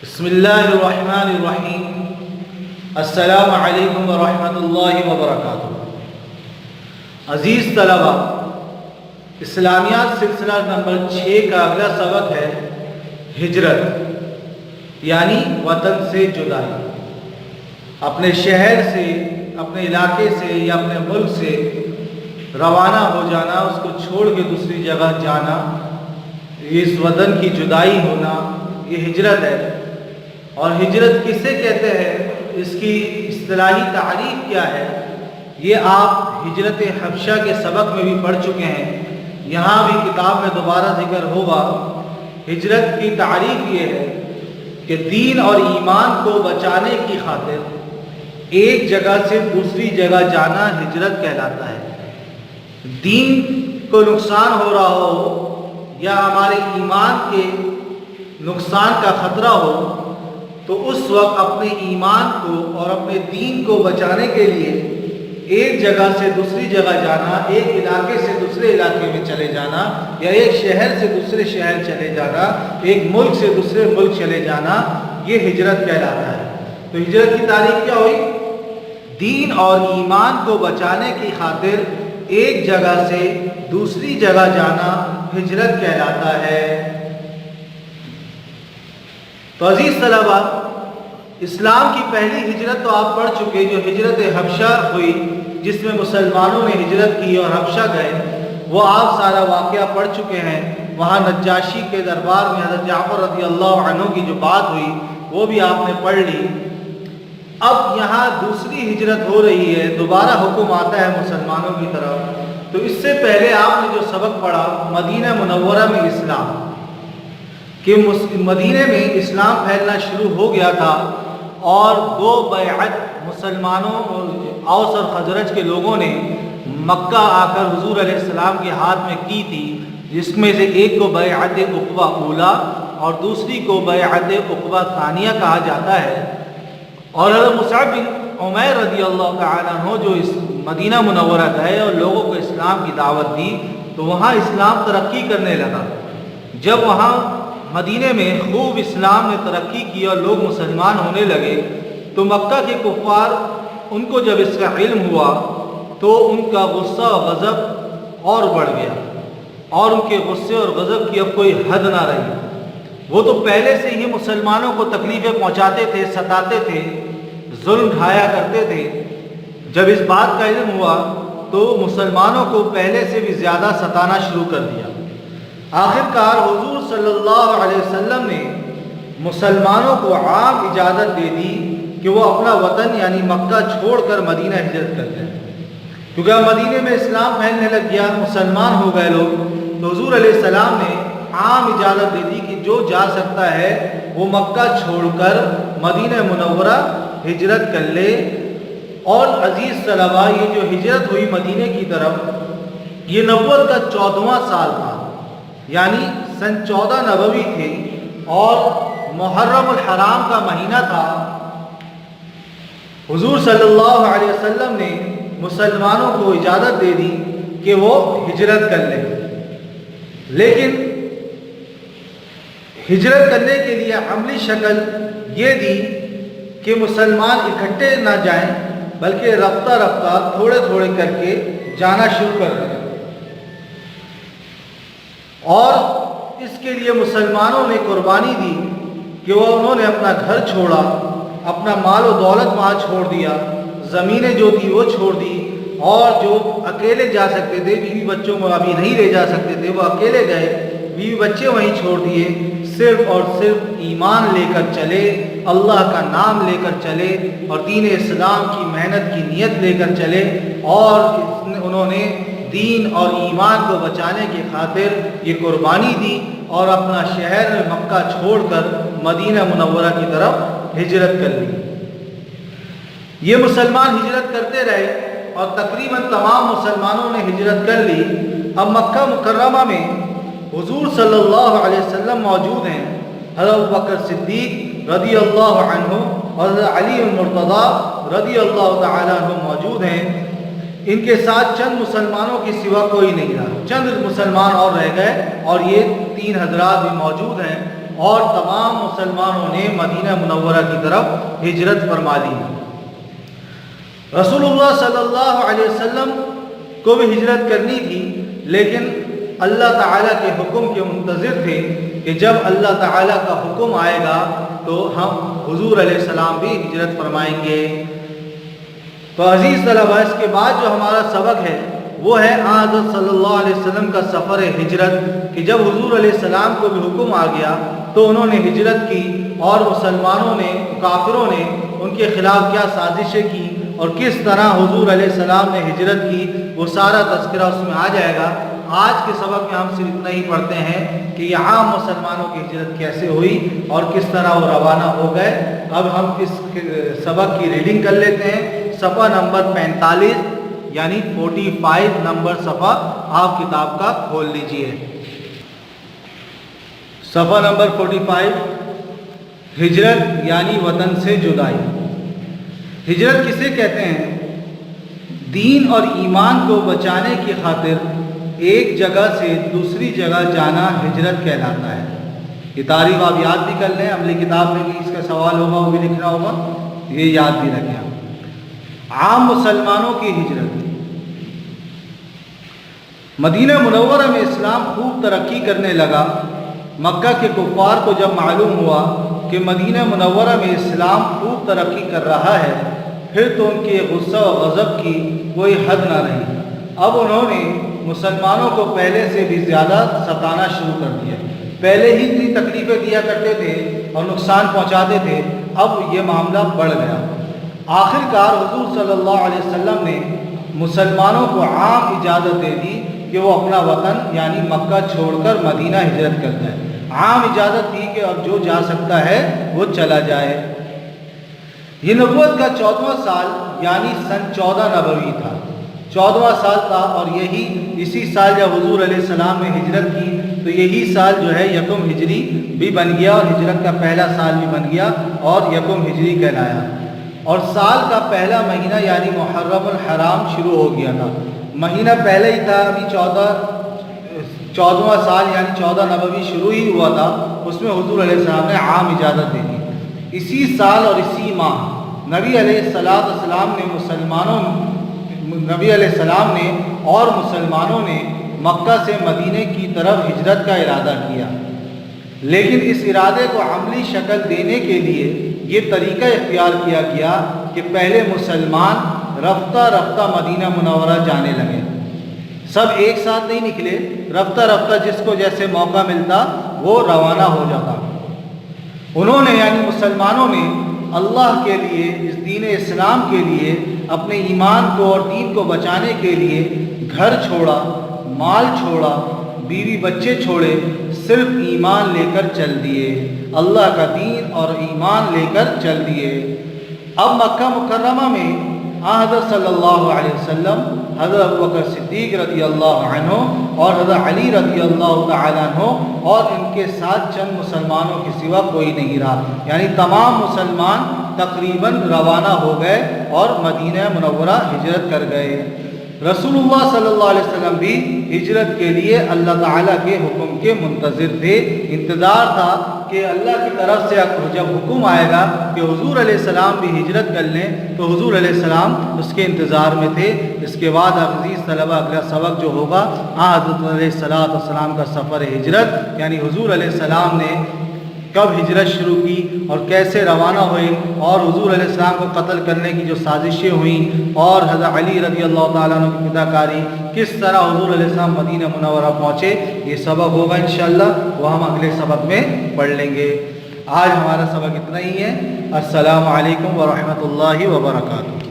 بسم اللہ الرحمن الرحیم۔ السلام علیکم ورحمۃ اللہ وبرکاتہ۔ عزیز طلبہ، اسلامیات سلسلہ نمبر 6 کا اگلا سبق ہے ہجرت، یعنی وطن سے جدائی۔ اپنے شہر سے، اپنے علاقے سے یا اپنے ملک سے روانہ ہو جانا، اس کو چھوڑ کے دوسری جگہ جانا، اس وطن کی جدائی ہونا، یہ ہجرت ہے۔ اور ہجرت کسے کہتے ہیں، اس کی اصطلاحی تعریف کیا ہے، یہ آپ ہجرت حبشہ کے سبق میں بھی پڑھ چکے ہیں، یہاں بھی کتاب میں دوبارہ ذکر ہوگا۔ ہجرت کی تعریف یہ ہے کہ دین اور ایمان کو بچانے کی خاطر ایک جگہ سے دوسری جگہ جانا ہجرت کہلاتا ہے۔ دین کو نقصان ہو رہا ہو یا ہمارے ایمان کے نقصان کا خطرہ ہو تو اس وقت اپنے ایمان کو اور اپنے دین کو بچانے کے لیے ایک جگہ سے دوسری جگہ جانا، ایک علاقے سے دوسرے علاقے میں چلے جانا، یا ایک شہر سے دوسرے شہر چلے جانا، ایک ملک سے دوسرے ملک چلے جانا، یہ ہجرت کہلاتا ہے۔ تو ہجرت کی تعریف کیا ہوئی؟ دین اور ایمان کو بچانے کی خاطر ایک جگہ سے دوسری جگہ جانا ہجرت کہلاتا ہے۔ تو عزیز طلبہ، اسلام کی پہلی ہجرت تو آپ پڑھ چکے، جو ہجرت حبشہ ہوئی، جس میں مسلمانوں نے ہجرت کی اور حبشہ گئے، وہ آپ سارا واقعہ پڑھ چکے ہیں۔ وہاں نجاشی کے دربار میں حضرت جعفر رضی اللہ عنہ کی جو بات ہوئی وہ بھی آپ نے پڑھ لی۔ اب یہاں دوسری ہجرت ہو رہی ہے، دوبارہ حکم آتا ہے مسلمانوں کی طرف۔ تو اس سے پہلے آپ نے جو سبق پڑھا مدینہ منورہ میں اسلام، کہ مدینے میں اسلام پھیلنا شروع ہو گیا تھا، اور 2 بیعت مسلمانوں اوس اور خزرج کے لوگوں نے مکہ آ کر حضور علیہ السلام کے ہاتھ میں کی تھی، جس میں سے ایک کو بیعت عقبہ اولا اور دوسری کو بیعت عقبہ ثانیہ کہا جاتا ہے۔ اور حضرت مصعب بن عمیر رضی اللہ تعالیٰ عنہ جو اس مدینہ منورہ گئے اور لوگوں کو اسلام کی دعوت دی، تو وہاں اسلام ترقی کرنے لگا۔ جب وہاں مدینے میں خوب اسلام نے ترقی کی اور لوگ مسلمان ہونے لگے، تو مکہ کے کفار، ان کو جب اس کا علم ہوا تو ان کا غصہ و غضب اور بڑھ گیا، اور ان کے غصے اور غضب کی اب کوئی حد نہ رہی۔ وہ تو پہلے سے ہی مسلمانوں کو تکلیفیں پہنچاتے تھے، ستاتے تھے، ظلم ڈھایا کرتے تھے۔ جب اس بات کا علم ہوا تو مسلمانوں کو پہلے سے بھی زیادہ ستانا شروع کر دیا۔ آخرکار حضور صلی اللہ علیہ وسلم نے مسلمانوں کو عام اجازت دے دی کہ وہ اپنا وطن یعنی مکہ چھوڑ کر مدینہ ہجرت کر جائیں، کیونکہ اب مدینے میں اسلام پھیلنے لگ گیا، مسلمان ہو گئے لوگ۔ تو حضور علیہ السلام نے عام اجازت دے دی کہ جو جا سکتا ہے وہ مکہ چھوڑ کر مدینہ منورہ ہجرت کر لے۔ اور عزیز طلبہ، یہ جو ہجرت ہوئی مدینے کی طرف، یہ نبوت کا 14واں سال تھا، یعنی سن 14 نبوی تھے، اور محرم الحرام کا مہینہ تھا۔ حضور صلی اللہ علیہ وسلم نے مسلمانوں کو اجازت دے دی کہ وہ ہجرت کر لیں، لیکن ہجرت کرنے کے لیے عملی شکل یہ دی کہ مسلمان اکٹھے نہ جائیں، بلکہ رفتہ رفتہ تھوڑے تھوڑے کر کے جانا شروع کر دیں۔ اور اس کے لیے مسلمانوں نے قربانی دی کہ انہوں نے اپنا گھر چھوڑا، اپنا مال و دولت وہاں چھوڑ دیا، زمینیں جو تھی وہ چھوڑ دی، اور جو اکیلے جا سکتے تھے، بیوی بچوں کو ابھی نہیں لے جا سکتے تھے، وہ اکیلے گئے، بیوی بچے وہیں چھوڑ دیے، صرف اور صرف ایمان لے کر چلے، اللہ کا نام لے کر چلے، اور دین اسلام کی محنت کی نیت لے کر چلے، اور انہوں نے دین اور ایمان کو بچانے کی خاطر یہ قربانی دی، اور اپنا شہر مکہ چھوڑ کر مدینہ منورہ کی طرف ہجرت کر لی۔ یہ مسلمان ہجرت کرتے رہے، اور تقریباً تمام مسلمانوں نے ہجرت کر لی۔ اب مکہ مکرمہ میں حضور صلی اللہ علیہ وسلم موجود ہیں، حضرت ابوبکر صدیق رضی اللہ عنہ اور حضرت علی المرتضی رضی اللہ تعالیٰ عنہ موجود ہیں۔ ان کے ساتھ چند مسلمانوں کے سوا کوئی نہیں رہا، چند مسلمان اور رہ گئے، اور یہ 3 حضرات بھی موجود ہیں۔ اور تمام مسلمانوں نے مدینہ منورہ کی طرف ہجرت فرما لی۔ رسول اللہ صلی اللہ علیہ وسلم کو بھی ہجرت کرنی تھی، لیکن اللہ تعالیٰ کے حکم کے منتظر تھے کہ جب اللہ تعالیٰ کا حکم آئے گا تو ہم حضور علیہ السلام بھی ہجرت فرمائیں گے۔ تو عزیز طلباء، اس کے بعد جو ہمارا سبق ہے وہ ہے حضرت صلی اللہ علیہ وسلم کا سفر ہجرت، کہ جب حضور علیہ السلام کو بھی حکم آ گیا تو انہوں نے ہجرت کی، اور مسلمانوں نے، کافروں نے ان کے خلاف کیا سازشیں کی اور کس طرح حضور علیہ السلام نے ہجرت کی، وہ سارا تذکرہ اس میں آ جائے گا۔ آج کے سبق میں ہم صرف اتنا ہی پڑھتے ہیں کہ یہ عام مسلمانوں کی ہجرت کیسے ہوئی اور کس طرح وہ روانہ ہو گئے۔ اب ہم اس سبق کی ریڈنگ کر لیتے ہیں۔ صفحہ نمبر 45 یعنی 45 نمبر صفحہ آپ کتاب کا کھول لیجئے۔ صفحہ نمبر 45، ہجرت یعنی وطن سے جدائی۔ ہجرت کسے کہتے ہیں؟ دین اور ایمان کو بچانے کی خاطر ایک جگہ سے دوسری جگہ جانا ہجرت کہلاتا ہے۔ یہ تعریف آپ یاد بھی کر لیں، عملی کتاب میں بھی اس کا سوال ہوگا، وہ بھی لکھنا ہوگا، یہ یاد بھی رکھیں آپ۔ عام مسلمانوں کی ہجرت۔ مدینہ منورہ میں اسلام خوب ترقی کرنے لگا۔ مکہ کے کفار کو جب معلوم ہوا کہ مدینہ منورہ میں اسلام خوب ترقی کر رہا ہے، پھر تو ان کے غصہ و غضب کی کوئی حد نہ رہی۔ اب انہوں نے مسلمانوں کو پہلے سے بھی زیادہ ستانا شروع کر دیا۔ پہلے ہی اتنی تکلیفیں دیا کرتے تھے اور نقصان پہنچاتے تھے، اب یہ معاملہ بڑھ گیا۔ آخر کار حضور صلی اللہ علیہ وسلم نے مسلمانوں کو عام اجازت دے دی کہ وہ اپنا وطن یعنی مکہ چھوڑ کر مدینہ ہجرت کرتا ہے۔ عام اجازت دی کہ اب جو جا سکتا ہے وہ چلا جائے۔ یہ نبوت کا 14واں سال یعنی سن 14 نبوی تھا، 14واں سال تھا، اور اسی سال جب حضور علیہ السلام نے ہجرت کی تو یہی سال جو ہے یکم ہجری بھی بن گیا، اور ہجرت کا پہلا سال بھی بن گیا اور یکم ہجری کہلایا۔ اور سال کا پہلا مہینہ یعنی محرم الحرام شروع ہو گیا تھا۔ مہینہ پہلے ہی تھا، ابھی 14واں سال یعنی 14 نبوی شروع ہی ہوا تھا، اس میں حضور علیہ السلام نے عام اجازت دے دی۔ اسی سال اور اسی ماہ نبی علیہ السلام نے اور مسلمانوں نے مکہ سے مدینے کی طرف ہجرت کا ارادہ کیا، لیکن اس ارادے کو عملی شکل دینے کے لیے یہ طریقہ اختیار کیا گیا کہ پہلے مسلمان رفتہ رفتہ مدینہ منورہ جانے لگے۔ سب ایک ساتھ نہیں نکلے، رفتہ رفتہ جس کو جیسے موقع ملتا وہ روانہ ہو جاتا۔ انہوں نے یعنی مسلمانوں نے اللہ کے لیے، اس دین اسلام کے لیے، اپنے ایمان کو اور دین کو بچانے کے لیے گھر چھوڑا، مال چھوڑا، بیوی بچے چھوڑے، صرف ایمان لے کر چل دیے، اللہ کا دین اور ایمان لے کر چل دیے۔ اب مکہ مکرمہ میں حضرت صلی اللہ علیہ وسلم، حضرت ابوبکر صدیق رضی اللہ عنہ اور حضرت علی رضی اللہ تعالیٰ عنہ اور ان کے ساتھ چند مسلمانوں کے سوا کوئی نہیں رہا، یعنی تمام مسلمان تقریباً روانہ ہو گئے اور مدینہ منورہ ہجرت کر گئے۔ رسول اللہ صلی اللہ علیہ وسلم بھی ہجرت کے لیے اللہ تعالیٰ کے حکم کے منتظر تھے، انتظار تھا کہ اللہ کی طرف سے جب حکم آئے گا کہ حضور علیہ السلام بھی ہجرت کر لیں تو حضور علیہ السلام اس کے انتظار میں تھے۔ اس کے بعد عزیز طلبہ اگلا سبق جو ہوگا حضرت علیہ السلام کا سفر ہجرت، یعنی حضور علیہ السلام نے کب ہجرت شروع کی اور کیسے روانہ ہوئے، اور حضور علیہ السلام کو قتل کرنے کی جو سازشیں ہوئیں، اور حضرت علی رضی اللہ تعالیٰ عنہ کی فداکاری، کس طرح حضور علیہ السلام مدینہ منورہ پہنچے، یہ سبق ہوگا انشاءاللہ، وہ ہم اگلے سبق میں پڑھ لیں گے۔ آج ہمارا سبق اتنا ہی ہے۔ السلام علیکم ورحمۃ اللہ وبرکاتہ۔